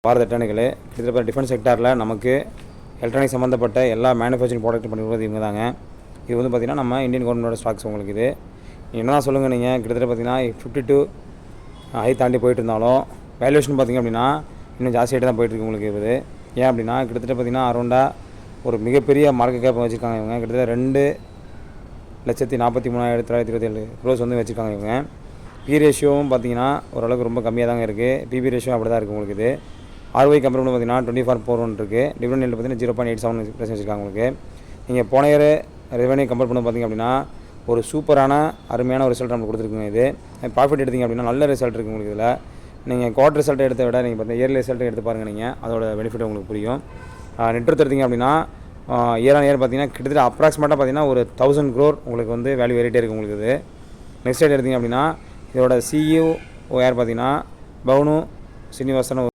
Bharat electronical கிட்டத்தட்ட defence செக்டாரில் நமக்கு எலக்ட்ரானிக் சம்மந்தப்பட்ட எல்லா மேனுஃபேக்சரிங் ப்ராடக்ட் பண்ணி கொடுக்குறது இவங்க தாங்க. இது வந்து பார்த்திங்கன்னா நம்ம இந்தியன் கவர்மெண்டோட ஸ்டாக்ஸ் உங்களுக்கு. இது என்ன சொல்லுங்கள், நீங்கள் கிட்டத்தட்ட பார்த்திங்கன்னா 52 ஹை தாண்டி போயிட்டு இருந்தாலும் வேல்யூவேஷன் பார்த்திங்க அப்படின்னா இன்னும் ஜாஸ்தியாகிட்டு தான் போயிட்டுருக்கு உங்களுக்கு. இது ஏன் அப்படின்னா கிட்டத்தட்ட பார்த்திங்கன்னா அரௌண்டாக ஒரு மிகப்பெரிய மார்க்கெட் கேப் வச்சுருக்காங்க இவங்க. கிட்டத்தட்ட 2,43,927 க்ரோஸ் வந்து வச்சுருக்காங்க இவங்க. பி ரேஷியோவும் பார்த்திங்கன்னா ஓரளவுக்கு ரொம்ப கம்மியாக தாங்க இருக்குது. பிபி ரேஷியோ அப்படி தான் இருக்குது உங்களுக்கு. இது ROI கம்பேர் பண்ணி பார்த்திங்கன்னா 24/4 இருக்குது. டிவிடெண்ட் ஈல்டு பார்த்திங்கன்னா 0.87% வச்சுருக்காங்க உங்களுக்கு. நீங்கள் போன இயர் ரெவன்யூ கம்பேர் பண்ணி பார்த்திங்க அப்படின்னா ஒரு சூப்பரான அருமையான ஒரு ரிசல்ட் நமக்கு கொடுத்துருக்குங்க. இது ப்ராஃபிட் எடுத்திங்க அப்படின்னா நல்ல ரிசல்ட் இருக்குது உங்களுக்கு. இதில் நீங்கள் குவார்டர் ரிசல்ட் எடுத்த விட நீங்கள் பார்த்தீங்கன்னா இயர்லி ரிசல்ட் எடுத்து பாருங்கள். நீங்கள் அதோட பெனிஃபிட் உங்களுக்கு புரியும். நெட் எடுத்திங்க அப்படின்னா இயர் ஆன் இயர் பார்த்திங்கன்னா கிட்டத்தட்ட அப்ராக்சிமேட்டாக பார்த்திங்கன்னா ஒரு 1000 crore உங்களுக்கு வந்து வேல்யூ ஏறிட்டே இருக்குது உங்களுக்கு. இது நெக்ஸ்ட் எடுத்திங்க அப்படின்னா இதோட CEO யார் பார்த்திங்கன்னா பவுனு சீனிவாசன்